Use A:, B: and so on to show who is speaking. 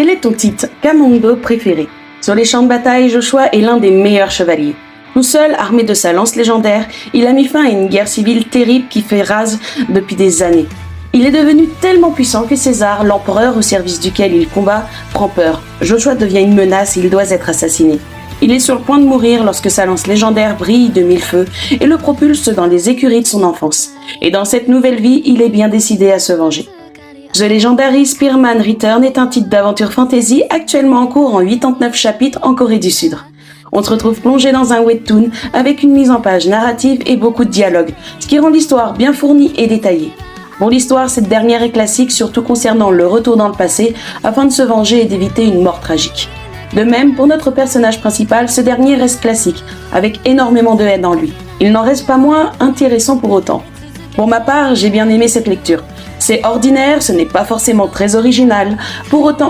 A: Quel est ton titre Camondo préféré? Sur les champs de bataille, Joshua est l'un des meilleurs chevaliers. Tout seul, armé de sa lance légendaire, il a mis fin à une guerre civile terrible qui fait rage depuis des années. Il est devenu tellement puissant que César, l'empereur au service duquel il combat, prend peur. Joshua devient une menace et il doit être assassiné. Il est sur le point de mourir lorsque sa lance légendaire brille de mille feux et le propulse dans les écuries de son enfance. Et dans cette nouvelle vie, il est bien décidé à se venger. The Legendary Spearman Return est un titre d'aventure fantasy actuellement en cours en 89 chapitres en Corée du Sud. On se retrouve plongé dans un webtoon avec une mise en page narrative et beaucoup de dialogue, ce qui rend l'histoire bien fournie et détaillée. Pour l'histoire, cette dernière est classique, surtout concernant le retour dans le passé, afin de se venger et d'éviter une mort tragique. De même, pour notre personnage principal, ce dernier reste classique, avec énormément de haine en lui. Il n'en reste pas moins intéressant pour autant. Pour ma part, j'ai bien aimé cette lecture. C'est ordinaire, ce n'est pas forcément très original, pour autant